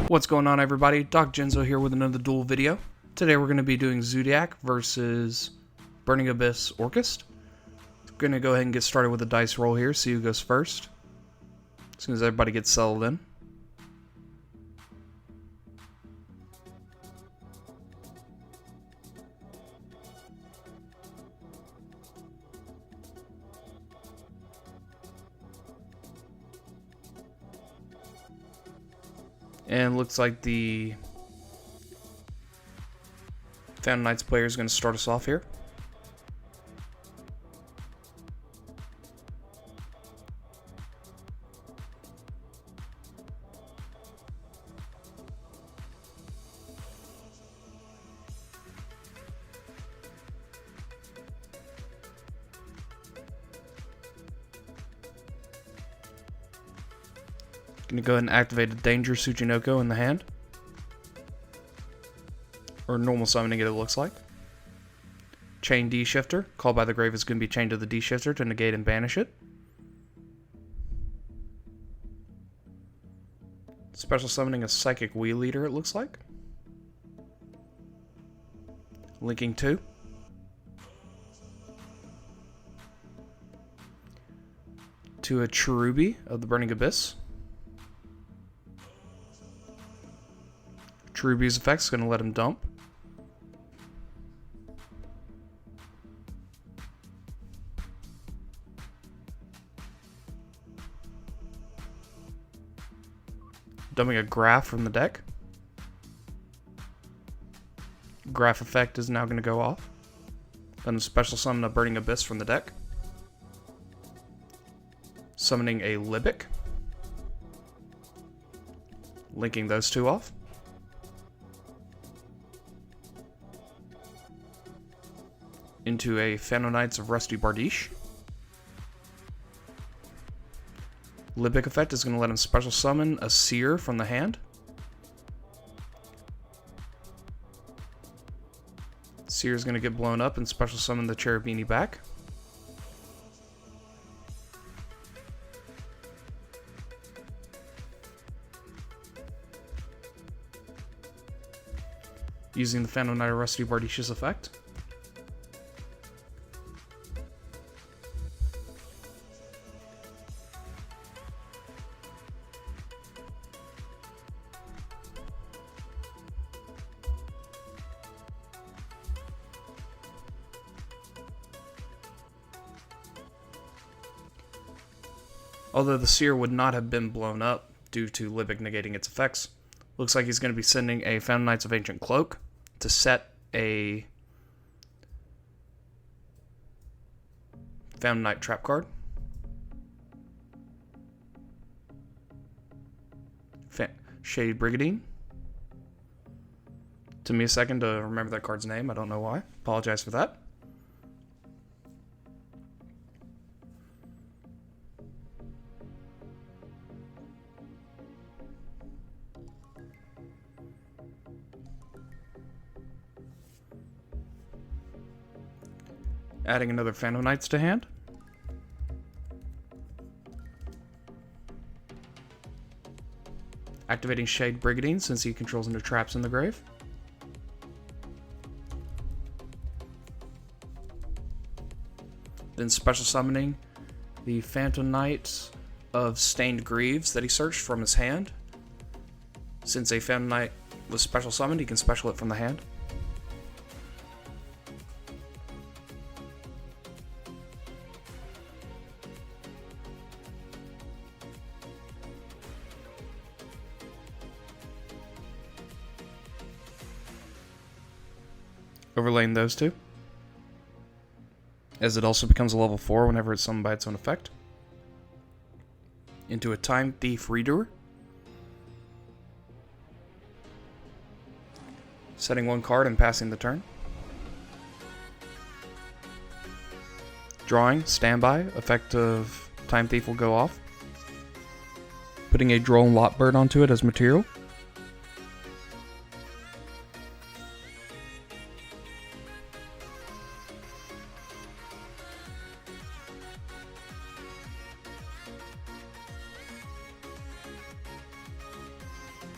What's going on, everybody? Doc Genzo here with another duel video. Today we're going to be doing Zoodiac versus Burning Abyss Orchest. I'm going to go ahead and get started with a dice roll here, see who goes first. As soon as everybody gets settled in. And looks like the Phantom Knights player is going to start us off here. Going to go ahead and activate a Danger Tsuchinoko in the hand. Or normal summoning it looks like. Chain D Shifter. Called by the Grave is going to be chained to the D Shifter to negate and banish it. Special summoning a Psychic Wheel Leader, it looks like. Linking 2. To a Cherubi of the Burning Abyss. Cherubi's effect is going to let him dump. Dumping a Graph from the deck. Graph effect is now going to go off. Then special summon a Burning Abyss from the deck. Summoning a Libic. Linking those two off. Into a Phantom Knights of Rusty Bardiche. Libic effect is going to let him special summon a Seer from the hand. Seer is going to get blown up and special summon the Cherubini back. Using the Phantom Knight of Rusty Bardiche's effect. Although the Seer would not have been blown up due to Libic negating its effects, looks like he's going to be sending a Phantom Knights of Ancient Cloak to set a Phantom Knight trap card. Shady Brigandine. Took me a second to remember that card's name. I don't know why. Apologize for that. Adding another Phantom Knights to hand. Activating Shade Brigandine since he controls no traps in the grave. Then special summoning the Phantom Knight of Stained Greaves that he searched from his hand. Since a Phantom Knight was special summoned, he can special it from the hand. Overlaying those two, as it also becomes a level 4 whenever it's summoned by its own effect. Into a Time Thief Reader. Setting one card and passing the turn. Drawing, standby, effect of Time Thief will go off. Putting a Drone Lotbird onto it as material.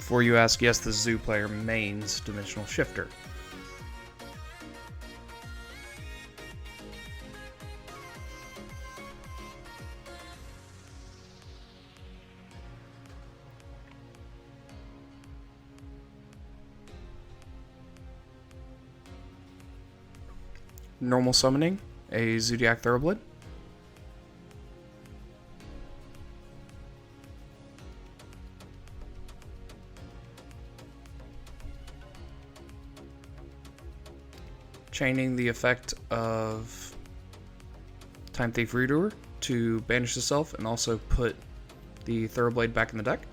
Before you ask, yes, the Zoo player mains Dimensional Shifter. Normal summoning a Zoodiac Thoroughblade. Chaining the effect of Time Thief Redoer to banish itself and also put the Thoroughblade back in the deck.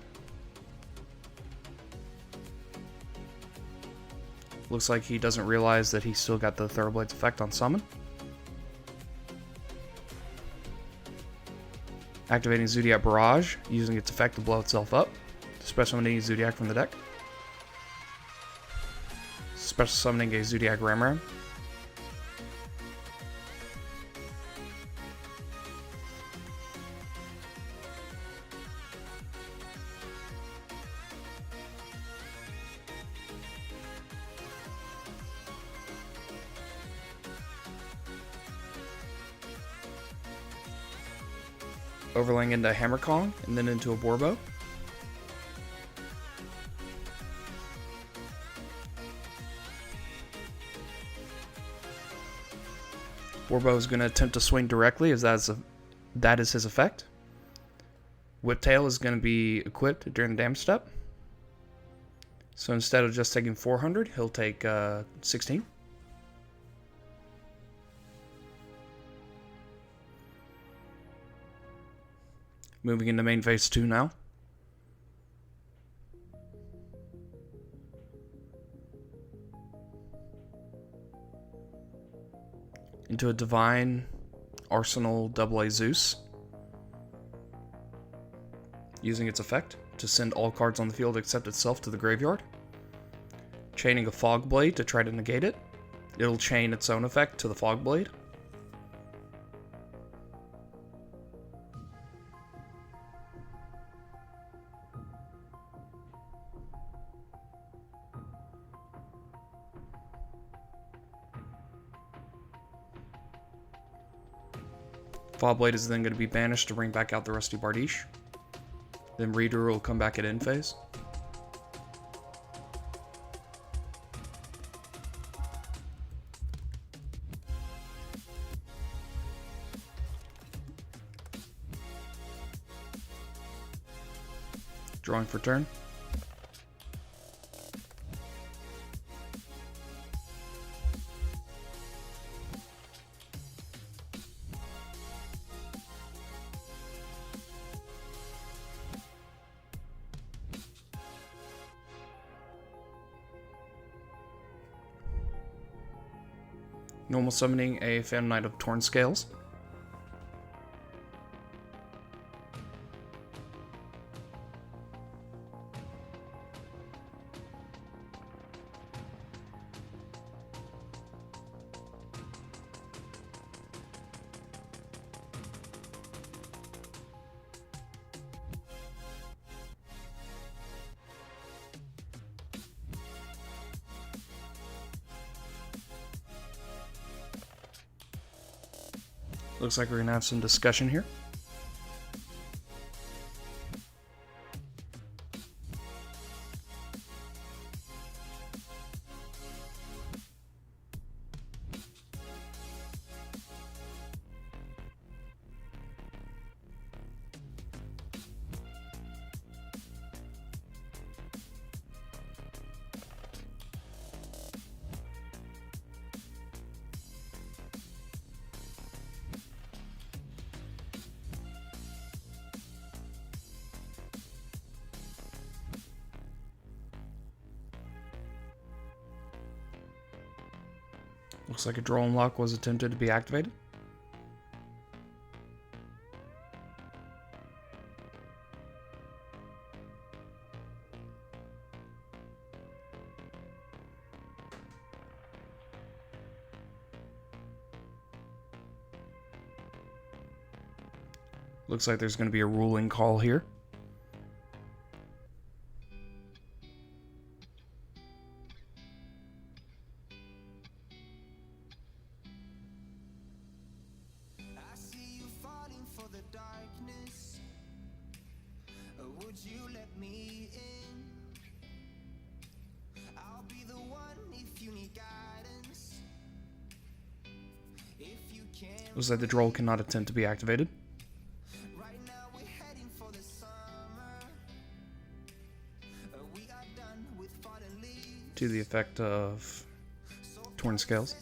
Looks like he doesn't realize that he still got the Thoroughblade's effect on summon. Activating Zoodiac Barrage, using its effect to blow itself up. Special summoning Zoodiac from the deck. Special summoning a Zoodiac Ramram. Overlaying into Hammer Kong and then into a Borbo. Borbo is going to attempt to swing directly as that is his effect. Whiptail is going to be equipped during the damage step. So instead of just taking 400, he'll take 16. Moving into main phase 2 now. Into a Divine Arsenal AA Zeus. Using its effect to send all cards on the field except itself to the graveyard. Chaining a Fog Blade to try to negate it. It'll chain its own effect to the Fog Blade. Fog Blade is then going to be banished to bring back out the Rusty Bardiche. Then Reader will come back at end phase. Drawing for turn. Normal summoning a Phantom Knight of Torn Scales. Looks like we're going to have some discussion here. Looks like a draw unlock was attempted to be activated. Looks like there's going to be a ruling call here. Looks like the droll cannot attempt to be activated. To the effect of torn scales.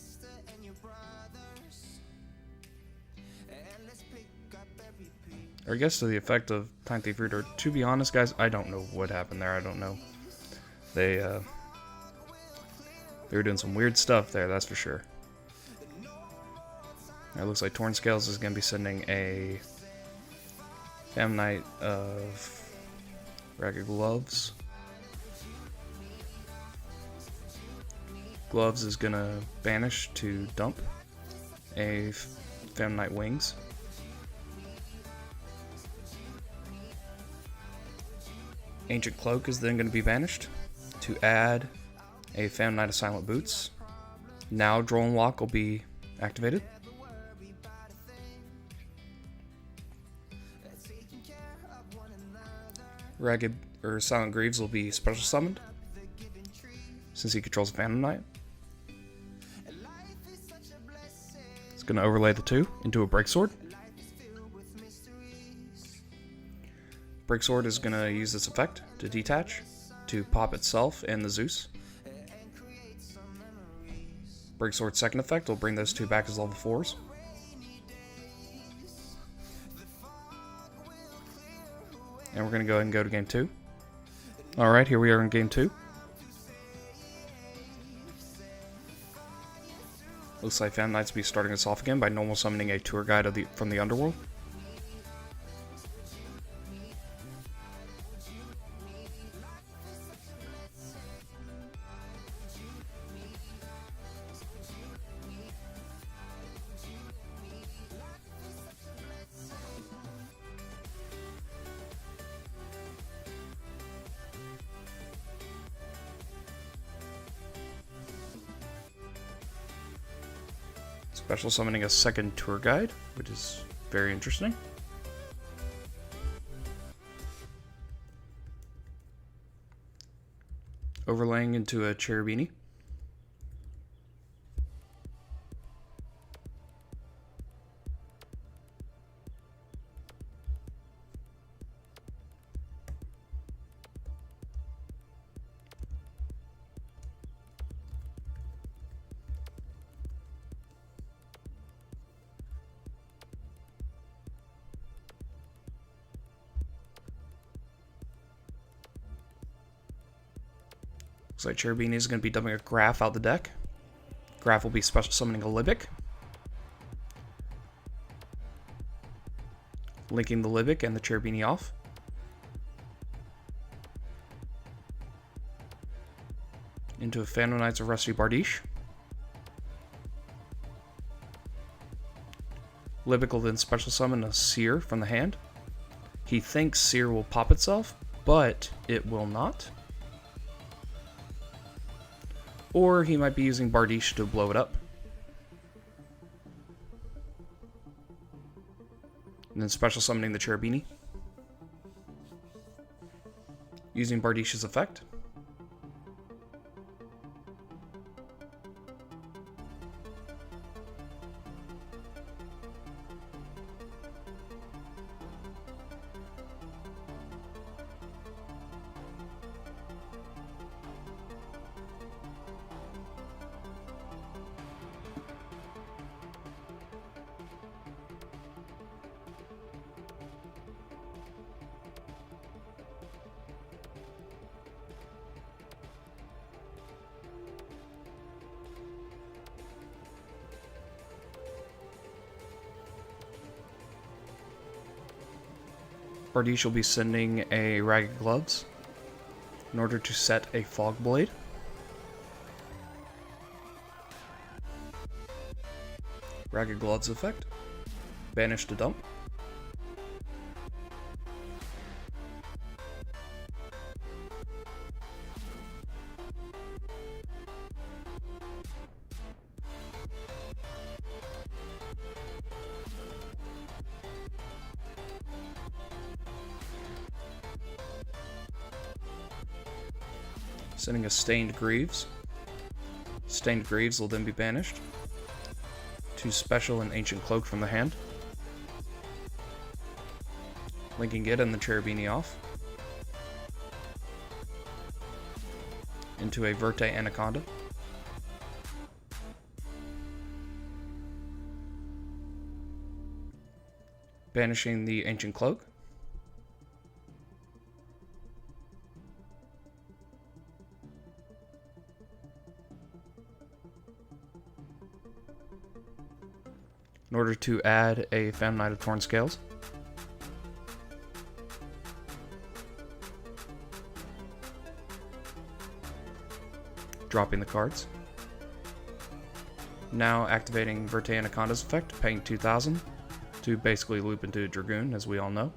Or I guess to the effect of Time Thief Reader. To be honest, guys, I don't know what happened there. I don't know. They were doing some weird stuff there, that's for sure. It looks like Torn Scales is going to be sending a Fam Knight of Ragged Gloves. Gloves is going to banish to dump a Fam Knight Wings. Ancient Cloak is then going to be banished to add a Fam Knight of Silent Boots. Now Droll Lock will be activated. Ragged or Silent Greaves will be special summoned since he controls Phantom Knight. It's going to overlay the two into a Breaksword. Breaksword is going to use this effect to detach to pop itself and the Zeus. Breaksword's second effect will bring those two back as level 4s. And we're going to go ahead and go to game 2. Alright, here we are in game 2. Looks like Phantom Knights will be starting us off again by normal summoning a tour guide from the underworld. Special summoning a second tour guide, which is very interesting. Overlaying into a Cherubini. Looks like Cherubini is going to be dumping a Graph out the deck. Graph will be special summoning a Libic. Linking the Libic and the Cherubini off. Into a Phantom Knights of Rusty Bardiche. Libic will then special summon a Seer from the hand. He thinks Seer will pop itself, but it will not. Or he might be using Bardiche to blow it up. And then special summoning the Cherubini. Using Bardiche's effect. Bardiche will be sending a Ragged Gloves in order to set a Fog Blade. Ragged Gloves effect. Banish to dump. Sending a Stained Greaves. Stained Greaves will then be banished to special and ancient cloak from the hand, linking it and the cherubini off into a verte anaconda, banishing the ancient cloak, in order to add a Phantom Knight of Torn Scales. Dropping the cards. Now activating Verte Anaconda's effect, paying 2,000 to basically loop into a Dragoon, as we all know.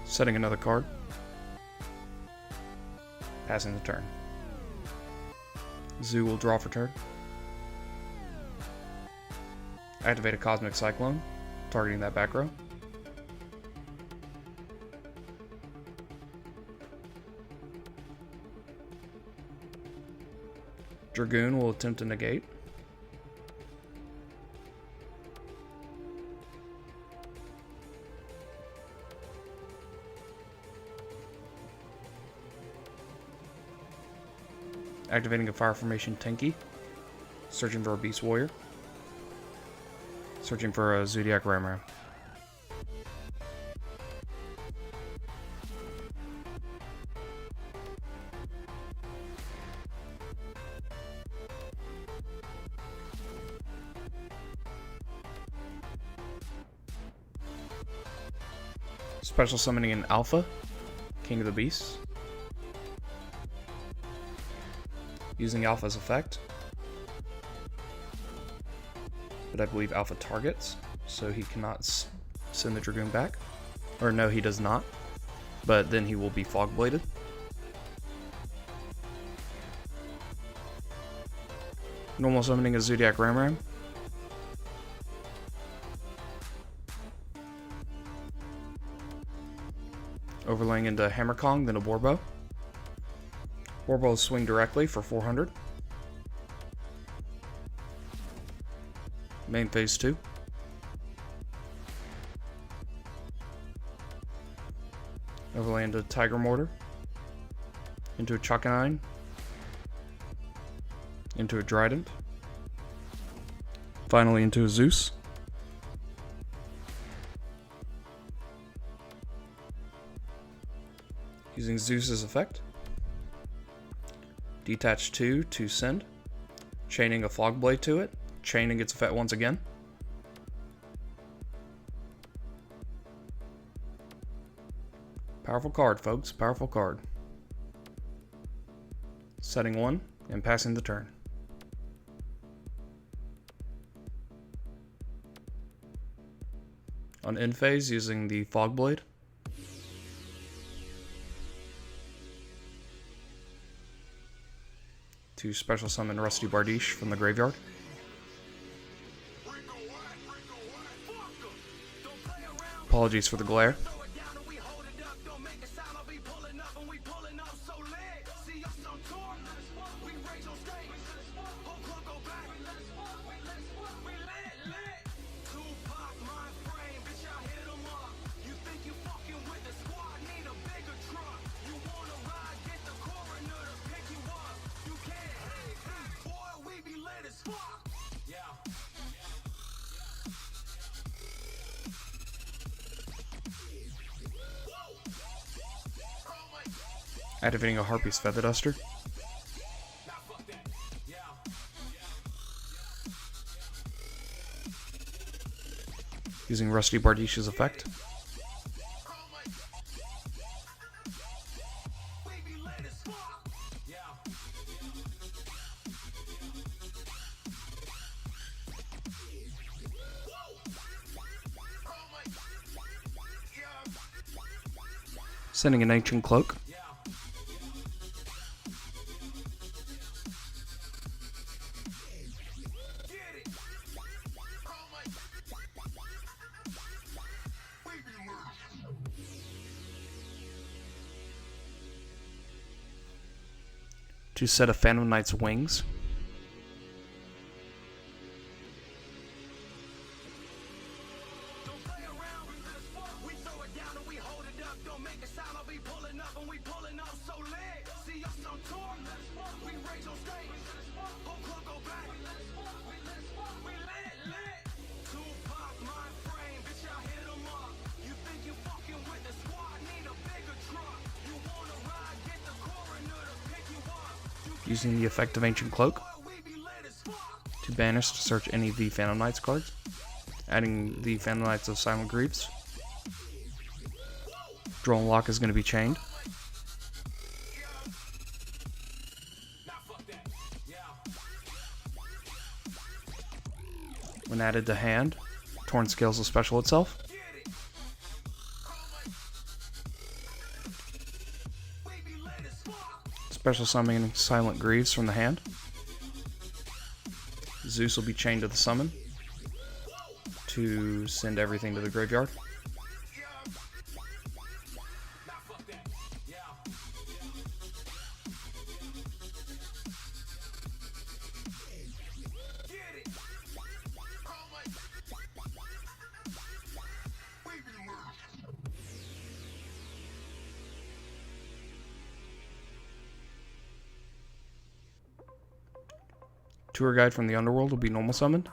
Setting another card. Passing the turn. Zoo will draw for turn. Activate a Cosmic Cyclone, targeting that back row. Dragoon will attempt to negate. Activating a Fire Formation Tenki. Searching for a Beast Warrior. Searching for a Zoodiac Ram. Special summoning an Alpha, King of the Beasts. Using Alpha's effect. But I believe Alpha targets, so he cannot send the Dragoon back. Or no, he does not. But then he will be Fog Bladed. Normal summoning a Zoodiac Ram. Overlaying into Hammer Kong, then a Borbo. Borbo swing directly for 400. Main phase 2. Overlay into Tiger Mortar. Into a Chakanine. Into a Trident. Finally into a Zeus. Using Zeus's effect. Detach 2 to send. Chaining a Fog Blade to it. Chaining its effect once again. Powerful card, folks. Powerful card. Setting 1 and passing the turn. On end phase, using the Fog Blade. To special summon Rusty Bardiche from the graveyard. Apologies for the glare. Activating a Harpy's Feather Duster. Using Rusty Bardiche's effect. Sending an Ancient Cloak. to set a Phantom Knight's wings. Using the effect of Ancient Cloak to banish to search any of the Phantom Knights cards. Adding the Phantom Knights of Silent Griefs. Draw and Lock is going to be chained. When added to hand, Torn Scales will special itself. Special summoning Silent Greaves from the hand. Zeus will be chained to the summon to send everything to the graveyard. Tour Guide from the Underworld will be normal summoned.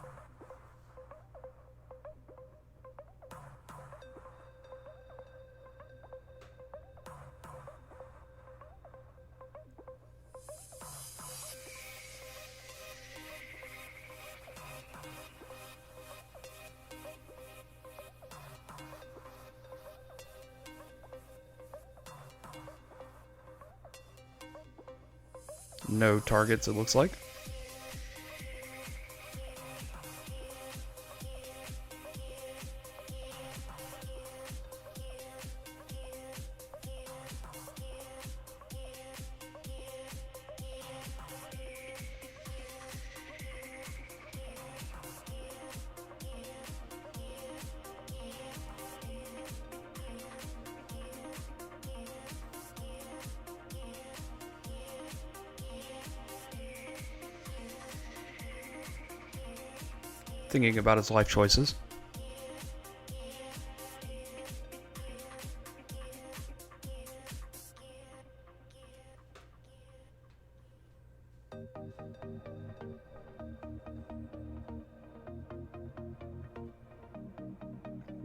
No targets, it looks like. Thinking about his life choices.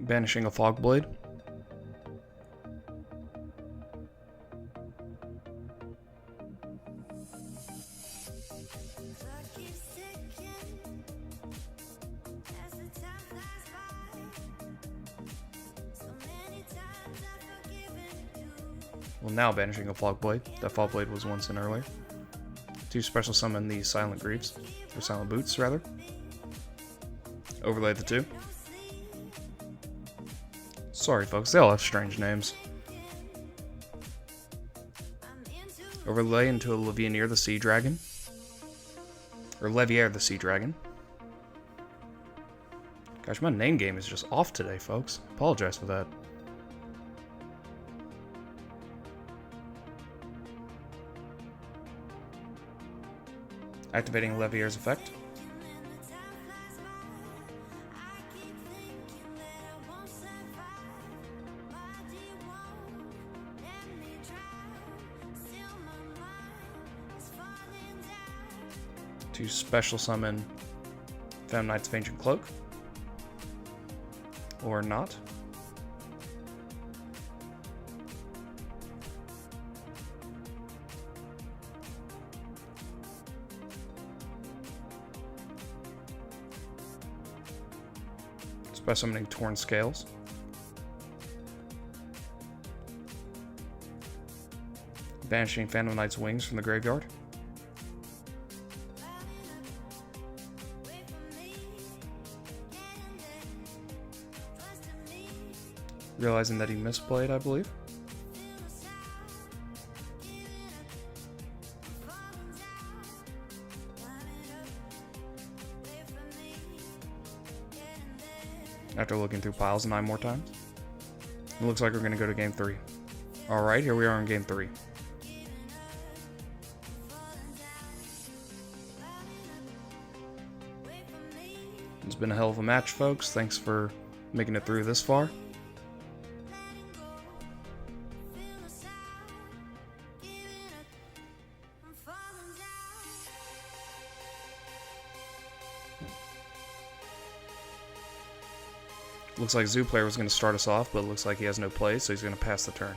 Banishing a Fog Blade. Well, now banishing a Fog Blade. That Fog Blade was once in earlier. To special summon the Silent Greaves, or Silent Boots, rather. Overlay the two. Sorry, folks, they all have strange names. Overlay into a Levianeer the Sea Dragon. Or Leviair the Sea Dragon. Gosh, my name game is just off today, folks. Apologize for that. Activating Leviair's effect. To special summon Phantom Knights of Ancient Cloak. Or not. By summoning Torn Scales. Banishing Phantom Knight's wings from the graveyard. Realizing that he misplayed, I believe. After looking through piles 9 more times. It looks like we're going to go to game 3. Alright, here we are in game 3. been a hell of a match, folks. Thanks for making it through this far. Looks like Zoo Player was going to start us off, but it looks like he has no plays, so he's going to pass the turn.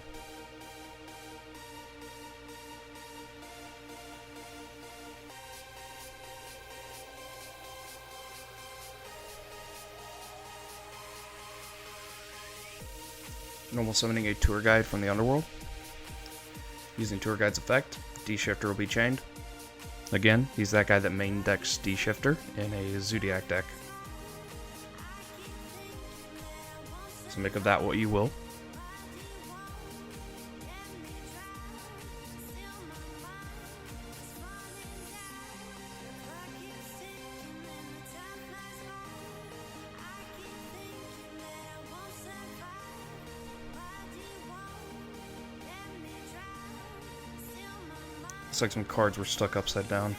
Normal summoning a tour guide from the underworld. Using tour guide's effect, D-Shifter will be chained. Again, he's that guy that main decks D-Shifter in a Zoodiac deck. So make of that what you will. Looks like some cards were stuck upside down.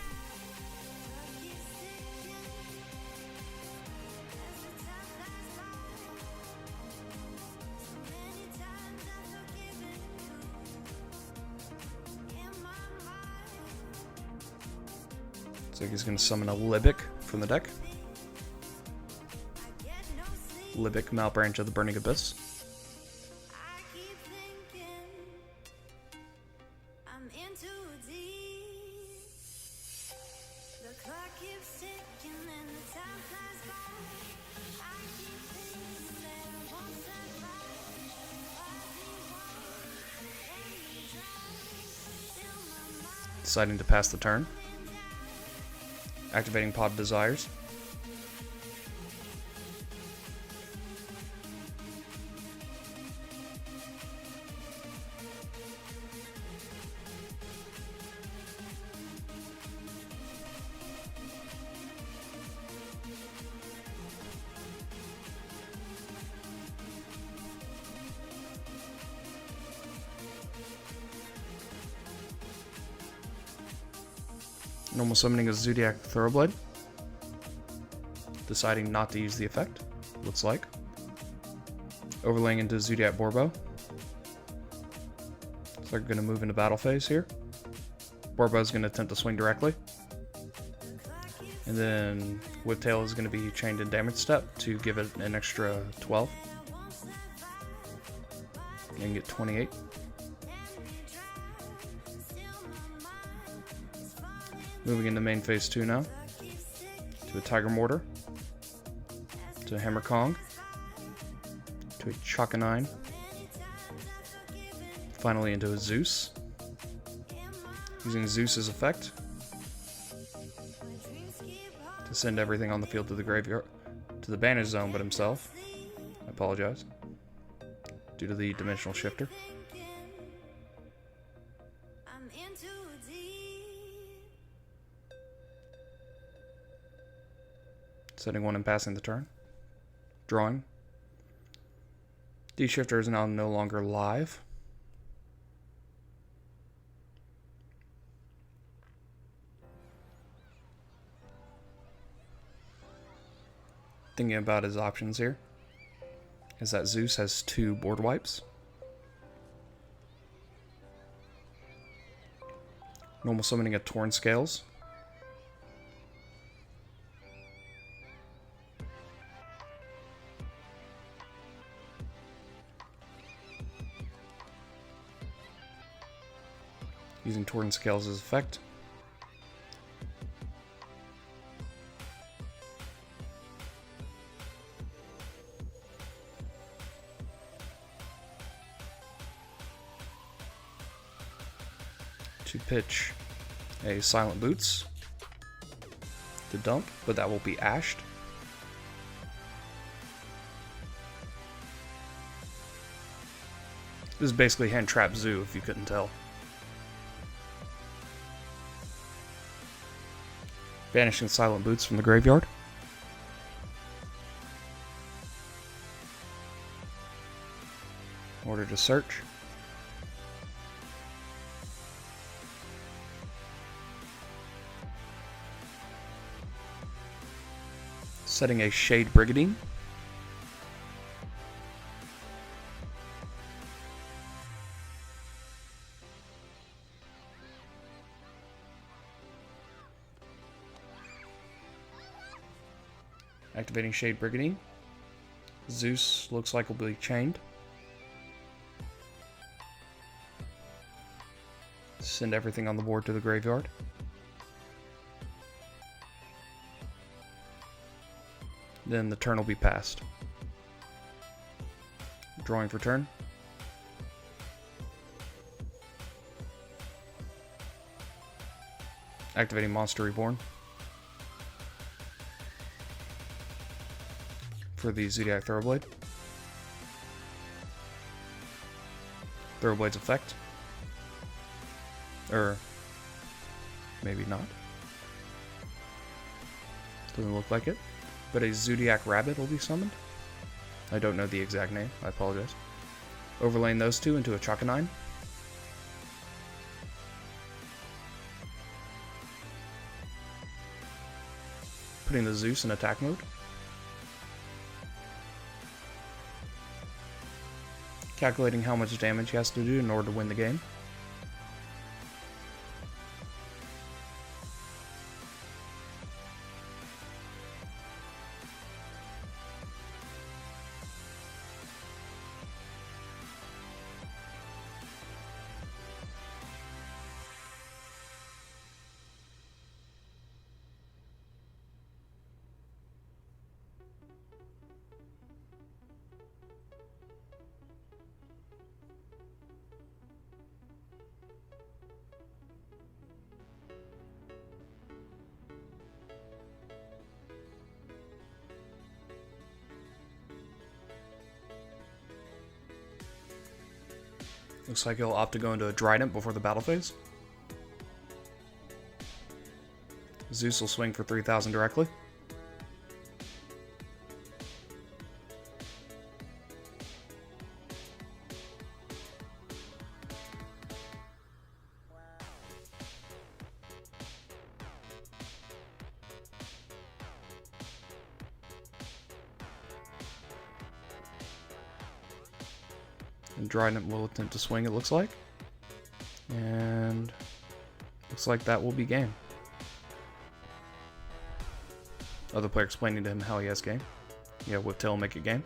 Looks like he's going to summon a Libic from the deck. Libic, Malbranch of the Burning Abyss. Deciding to pass the turn. Activating Pod Desires. Normal summoning a Zoodiac Thoroughblade. Deciding not to use the effect, looks like. Overlaying into Zoodiac Borbo. So they're going to move into battle phase here. Borbo is going to attempt to swing directly. And then Whiptail is going to be chained in damage step to give it an extra 12. And get 28. Moving into main phase 2 now. To a Tiger Mortar. To a Hammer Kong. To a Chakanine. Finally into a Zeus. Using Zeus's effect. To send everything on the field to the graveyard. To the banish zone but himself. I apologize. Due to the dimensional shifter. Setting one and passing the turn. Drawing. D-Shifter is now no longer live. Thinking about his options here is that Zeus has 2 board wipes. Normal summoning a Torn Scales. Using Torn Scales as effect. To pitch a Silent Boots to dump, but that will be ashed. This is basically Hand Trap Zoo, if you couldn't tell. Banishing Silent Boots from the graveyard. Order to search. Setting a Shade Brigandine. Activating Shade Brigandine. Zeus looks like will be chained. Send everything on the board to the graveyard. Then the turn will be passed. Drawing for turn. Activating Monster Reborn. For the Zoodiac Thoroughblade. Thoroughblade's effect. Or maybe not. Doesn't look like it. But a Zoodiac Rabbit will be summoned. I don't know the exact name. I apologize. Overlaying those two into a Chakanine. Putting the Zeus in attack mode. Calculating how much damage he has to do in order to win the game. Looks like he'll opt to go into a Trident before the battle phase. Zeus will swing for 3,000 directly. And Trident will attempt to swing, it looks like. And looks like that will be game. Other player explaining to him how he has game. Yeah, Whiptail will make it game.